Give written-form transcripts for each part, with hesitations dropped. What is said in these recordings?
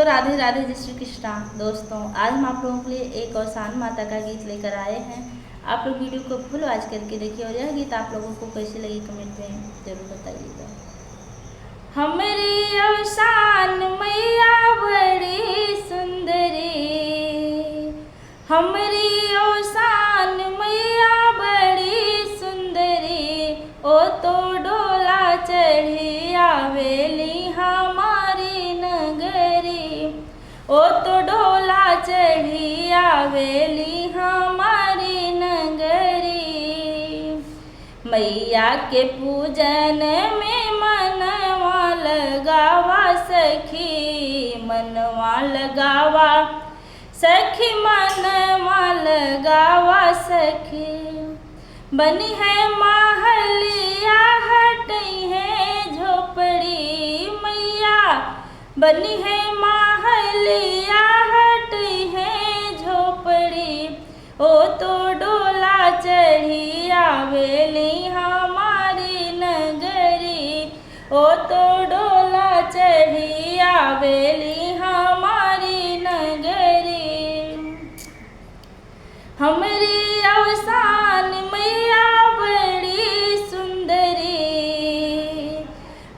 दोस्तों, राधे राधे, जय श्री कृष्णा। दोस्तों, आज हम आप लोगों के लिए एक और शान माता का गीत लेकर आए हैं। आप लोग वीडियो को फुल वॉच करके देखिए और यह गीत आप लोगों को कैसी लगी कमेंट में जरूर बताइएगा। हमरी अवसान मैया बड़ी सुंदरी, हमरी अवसान मैया बड़ी सुंदरी, ओ तो डोला चढ़ी आवेली हमारी नगरी, ओ तो डोला चढ़ी आवेली हमारी नगरी। मैया के पूजन में मनवा लगावा सखी, मनवा लगावा सखी, मनवा लगावा सखी। बनी है महलिया हटई है झोपड़ी मैया, बनी है महलिया हटई है झोपड़ी, ओ तो डोला चढ़ी आवेली हमारी नगरी, ओ तो डोला चढ़ी आवेली हमारी नगरी। हमरी अवसान मैया बड़ी सुंदरी,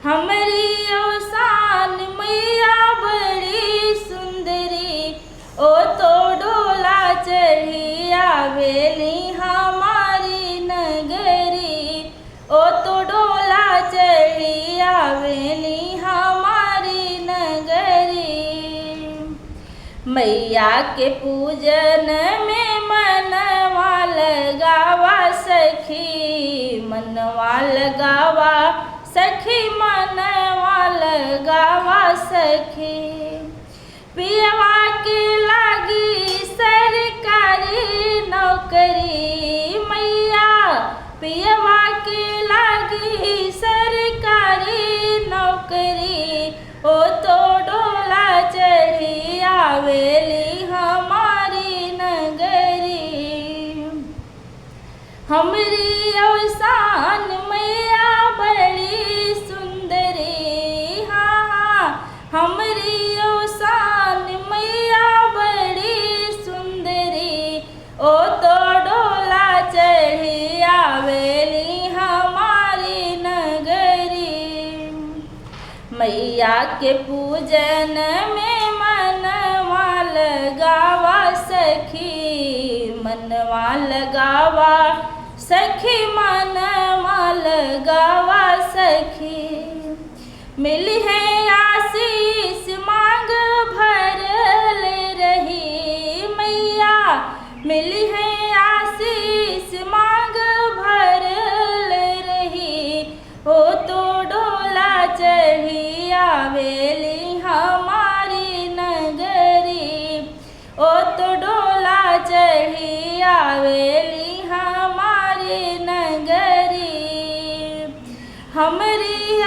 हमरी अवसान मैया बड़ी सुंदरी, ओ तो डोला चढ़ी आवेली हमारी नगरी, ओ तो डोला चढ़ी आवेली हमारी नगरी। मैया के पूजन में मनवा लगावा सखी, मनवा लगावा सखी, मनवा लगावा सखी। पियवा के लागी सरकारी नौकरी मैया, पियवा के लागी सरकारी नौकरी, ओ तो डोला चढ़ी आवेली हमारी नगरी। हमरी अवसान मैया बड़ी सुंदरी, हाँ, हमरी अवसान मैया बड़ी सुंदरी, ओ तो डोला चढ़ी आवेली हमारी नगरी। मैया के पूजन में मनवा लगावा सखी, मनवा लगावा सखी, मनवा लगावा सखी। मिली है आशीष मांग भरल रही मैया, मिली है आशीष मांग भरल रही, ओ तो डोला चढ़ी आवेली हमारी नगरी, ओ तो डोला चढ़ी आवेली हमारी नगरी। हमरी